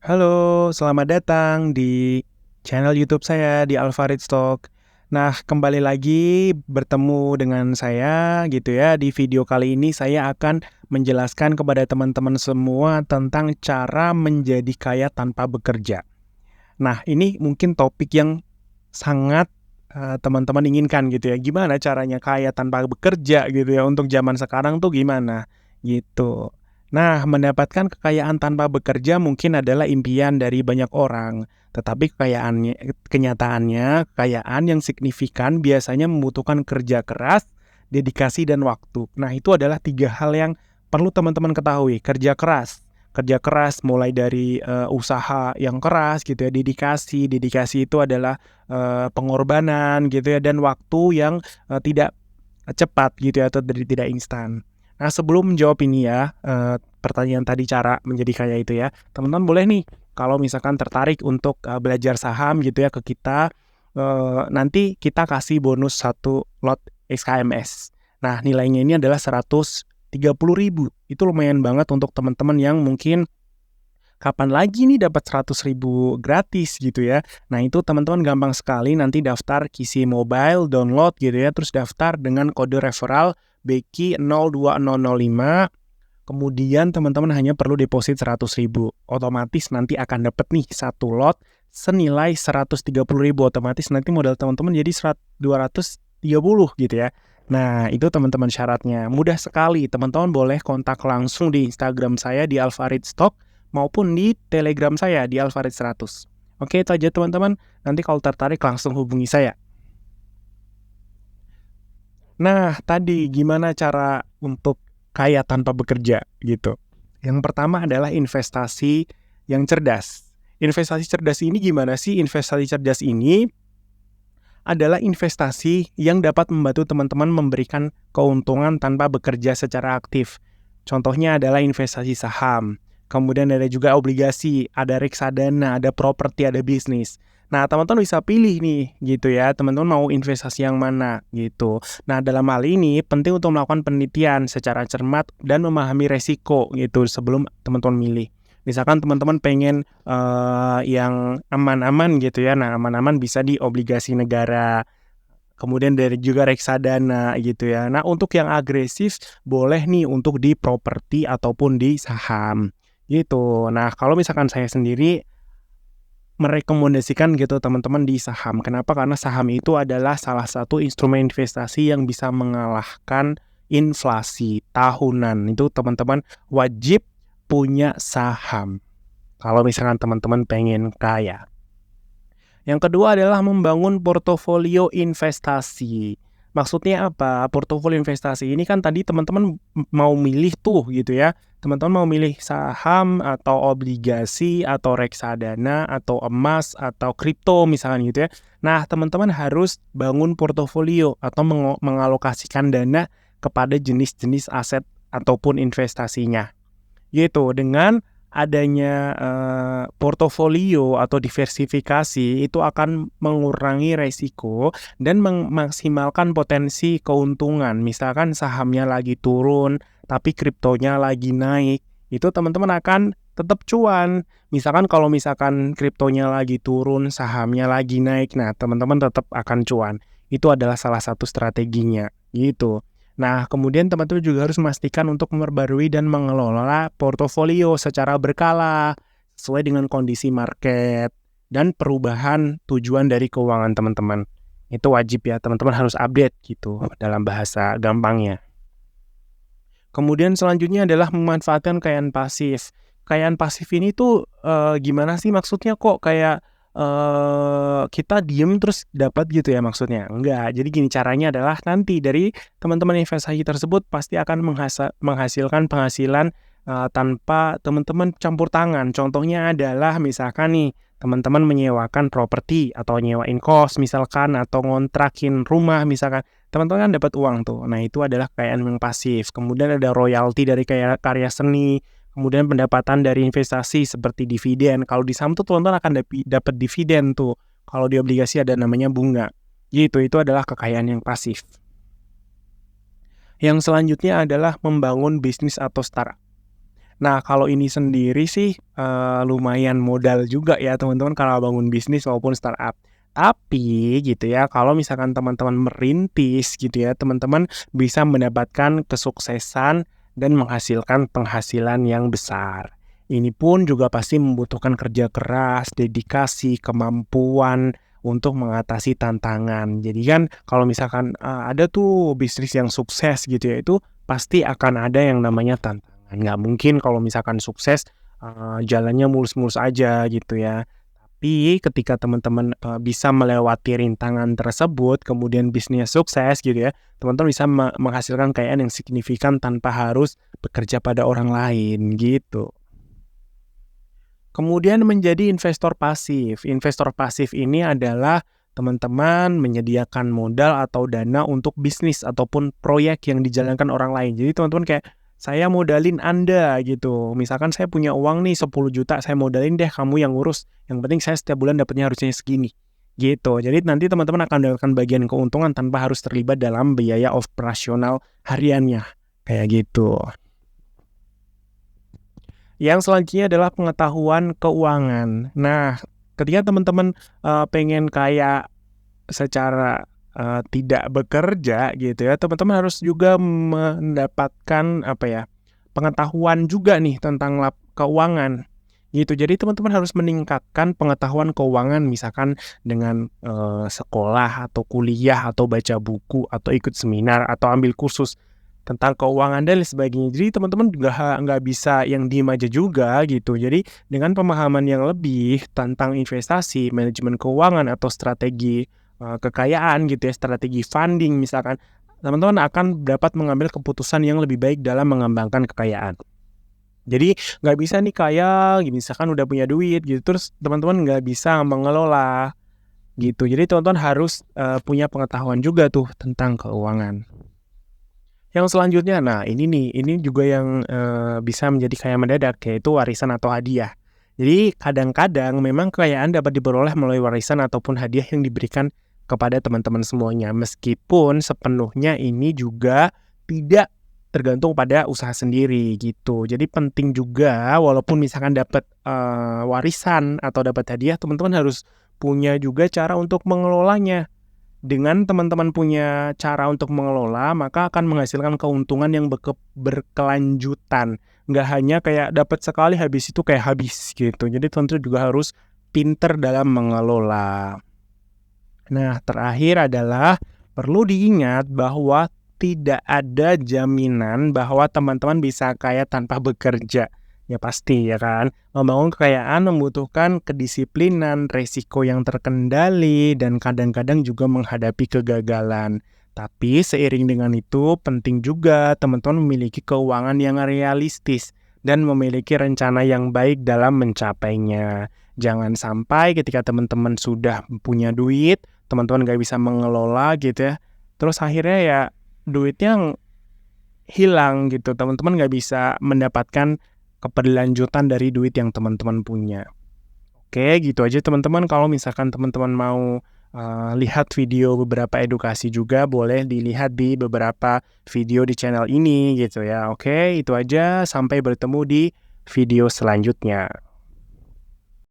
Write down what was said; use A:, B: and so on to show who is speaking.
A: Halo, selamat datang di channel YouTube saya di Alvarid Stock. Nah, kembali lagi bertemu dengan saya gitu ya. Di video kali ini saya akan menjelaskan kepada teman-teman semua tentang cara menjadi kaya tanpa bekerja. Nah, ini mungkin topik yang sangat teman-teman inginkan gitu ya. Gimana caranya kaya tanpa bekerja gitu ya, untuk zaman sekarang tuh gimana, gitu. Nah, mendapatkan kekayaan tanpa bekerja mungkin adalah impian dari banyak orang, tetapi kenyataannya, kekayaan yang signifikan biasanya membutuhkan kerja keras, dedikasi, dan waktu. Nah, itu adalah 3 hal yang perlu teman-teman ketahui. Kerja keras mulai dari, usaha yang keras gitu ya, dedikasi itu adalah, pengorbanan gitu ya, dan waktu yang, tidak cepat gitu ya, atau tidak instan. Nah, sebelum menjawab ini ya, pertanyaan tadi cara menjadi kaya itu ya, teman-teman boleh nih kalau misalkan tertarik untuk, belajar saham gitu ya ke kita, nanti kita kasih bonus 1 lot XKMS. Nah, nilainya ini adalah 130.000. Itu lumayan banget untuk teman-teman yang mungkin kapan lagi nih dapat 100.000 gratis gitu ya. Nah, itu teman-teman gampang sekali nanti daftar Kisi Mobile, download gitu ya, terus daftar dengan kode referral Beki 02005. Kemudian teman-teman hanya perlu deposit 100.000. Otomatis nanti akan dapat nih 1 lot senilai 130.000. Otomatis nanti modal teman-teman jadi 230 gitu ya. Nah, itu teman-teman syaratnya. Mudah sekali. Teman-teman boleh kontak langsung di Instagram saya di Alvarid Stock maupun di Telegram saya di Alvarid 100. Oke, itu aja teman-teman. Nanti kalau tertarik langsung hubungi saya. Nah, tadi gimana cara untuk kaya tanpa bekerja gitu. Yang pertama adalah investasi yang cerdas. Investasi cerdas ini gimana sih? Investasi cerdas ini adalah investasi yang dapat membantu teman-teman memberikan keuntungan tanpa bekerja secara aktif. Contohnya adalah investasi saham, kemudian ada juga obligasi, ada reksadana, ada properti, ada bisnis. Nah, teman-teman bisa pilih nih gitu ya, teman-teman mau investasi yang mana gitu. Nah, dalam hal ini penting untuk melakukan penelitian secara cermat dan memahami resiko gitu sebelum teman-teman milih. Misalkan teman-teman pengen yang aman-aman gitu ya. Nah, aman-aman bisa di obligasi negara, kemudian dari juga reksadana gitu ya. Nah, untuk yang agresif boleh nih untuk di properti ataupun di saham, gitu. Nah, kalau misalkan saya sendiri merekomendasikan gitu teman-teman di saham. Kenapa? Karena saham itu adalah salah satu instrumen investasi yang bisa mengalahkan inflasi tahunan. Itu teman-teman wajib punya saham kalau misalkan teman-teman pengen kaya. Yang kedua adalah membangun portofolio investasi. Maksudnya apa? Portofolio investasi ini kan tadi teman-teman mau milih tuh gitu ya. Teman-teman mau milih saham atau obligasi atau reksadana atau emas atau kripto misalkan gitu ya. Nah, teman-teman harus bangun portofolio atau mengalokasikan dana kepada jenis-jenis aset ataupun investasinya. Gitu, dengan adanya, portofolio atau diversifikasi itu akan mengurangi resiko dan memaksimalkan potensi keuntungan. Misalkan sahamnya lagi turun, tapi kriptonya lagi naik, itu teman-teman akan tetap cuan. Misalkan kalau misalkan kriptonya lagi turun, sahamnya lagi naik, nah teman-teman tetap akan cuan. Itu adalah salah satu strateginya, gitu. Nah, kemudian teman-teman juga harus memastikan untuk memperbarui dan mengelola portofolio secara berkala, sesuai dengan kondisi market dan perubahan tujuan dari keuangan teman-teman. Itu wajib ya, teman-teman harus update gitu dalam bahasa gampangnya. Kemudian selanjutnya adalah memanfaatkan kekayaan pasif. Kekayaan pasif ini tuh, gimana sih maksudnya, kok kayak, kita diem terus dapat gitu ya maksudnya? Enggak, jadi gini caranya adalah nanti dari teman-teman investasi tersebut pasti akan menghasilkan penghasilan, tanpa teman-teman campur tangan. Contohnya adalah misalkan nih, teman-teman menyewakan properti atau nyewain kos misalkan atau ngontrakin rumah misalkan. Teman-teman kan dapat uang tuh. Nah, itu adalah kekayaan yang pasif. Kemudian ada royalti dari karya seni, kemudian pendapatan dari investasi seperti dividen. Kalau di saham tuh teman-teman akan dapat dividen tuh. Kalau di obligasi ada namanya bunga. Gitu, itu adalah kekayaan yang pasif. Yang selanjutnya adalah membangun bisnis atau startup. Nah, kalau ini sendiri sih, lumayan modal juga ya teman-teman kalau bangun bisnis maupun startup. Tapi gitu ya, kalau misalkan teman-teman merintis gitu ya, teman-teman bisa mendapatkan kesuksesan dan menghasilkan penghasilan yang besar. Ini pun juga pasti membutuhkan kerja keras, dedikasi, kemampuan untuk mengatasi tantangan. Jadi kan kalau misalkan, ada tuh bisnis yang sukses gitu ya, itu pasti akan ada yang namanya tantangan. Nggak mungkin kalau misalkan sukses, jalannya mulus-mulus aja gitu ya. Tapi ketika teman-teman, bisa melewati rintangan tersebut, kemudian bisnisnya sukses gitu ya, teman-teman bisa menghasilkan kekayaan yang signifikan tanpa harus bekerja pada orang lain, gitu. Kemudian menjadi investor pasif. Investor pasif ini adalah teman-teman menyediakan modal atau dana untuk bisnis ataupun proyek yang dijalankan orang lain. Jadi teman-teman kayak, saya modalin Anda gitu. Misalkan saya punya uang nih 10 juta, saya modalin deh kamu yang ngurus. Yang penting saya setiap bulan dapatnya harusnya segini. Gitu. Jadi nanti teman-teman akan mendapatkan bagian keuntungan tanpa harus terlibat dalam biaya operasional hariannya. Kayak gitu. Yang selanjutnya adalah pengetahuan keuangan. Nah, ketika teman-teman, pengen kaya secara, tidak bekerja gitu ya, teman-teman harus juga mendapatkan apa ya, pengetahuan juga nih tentang keuangan, gitu. Jadi teman-teman harus meningkatkan pengetahuan keuangan misalkan dengan, sekolah atau kuliah atau baca buku atau ikut seminar atau ambil kursus tentang keuangan dan lain sebagainya. Jadi teman-teman juga nggak bisa yang diem aja juga gitu. Jadi dengan pemahaman yang lebih tentang investasi, manajemen keuangan atau strategi, kekayaan gitu ya, strategi funding misalkan, teman-teman akan dapat mengambil keputusan yang lebih baik dalam mengembangkan kekayaan. Jadi nggak bisa nih kaya, misalkan udah punya duit gitu, terus teman-teman nggak bisa mengelola gitu. Jadi teman-teman harus, punya pengetahuan juga tuh tentang keuangan. Yang selanjutnya, nah ini nih, ini juga yang, bisa menjadi kaya mendadak, yaitu warisan atau hadiah. Jadi kadang-kadang memang kekayaan dapat diperoleh melalui warisan ataupun hadiah yang diberikan kepada teman-teman semuanya, meskipun sepenuhnya ini juga tidak tergantung pada usaha sendiri gitu. Jadi penting juga walaupun misalkan dapat, warisan atau dapat hadiah, teman-teman harus punya juga cara untuk mengelolanya. Dengan teman-teman punya cara untuk mengelola, maka akan menghasilkan keuntungan yang berkelanjutan. Nggak hanya kayak dapat sekali habis itu kayak habis gitu. Jadi tentu juga harus pinter dalam mengelola. Nah, terakhir adalah perlu diingat bahwa tidak ada jaminan bahwa teman-teman bisa kaya tanpa bekerja. Ya pasti ya kan. Membangun kekayaan membutuhkan kedisiplinan, resiko yang terkendali, dan kadang-kadang juga menghadapi kegagalan. Tapi seiring dengan itu, penting juga teman-teman memiliki keuangan yang realistis dan memiliki rencana yang baik dalam mencapainya. Jangan sampai ketika teman-teman sudah punya duit, teman-teman gak bisa mengelola gitu ya, terus akhirnya ya duitnya hilang gitu, teman-teman gak bisa mendapatkan keberlanjutan dari duit yang teman-teman punya. Oke, gitu aja teman-teman. Kalau misalkan teman-teman mau lihat video beberapa edukasi juga, boleh dilihat di beberapa video di channel ini gitu ya. Oke, itu aja. Sampai bertemu di video selanjutnya.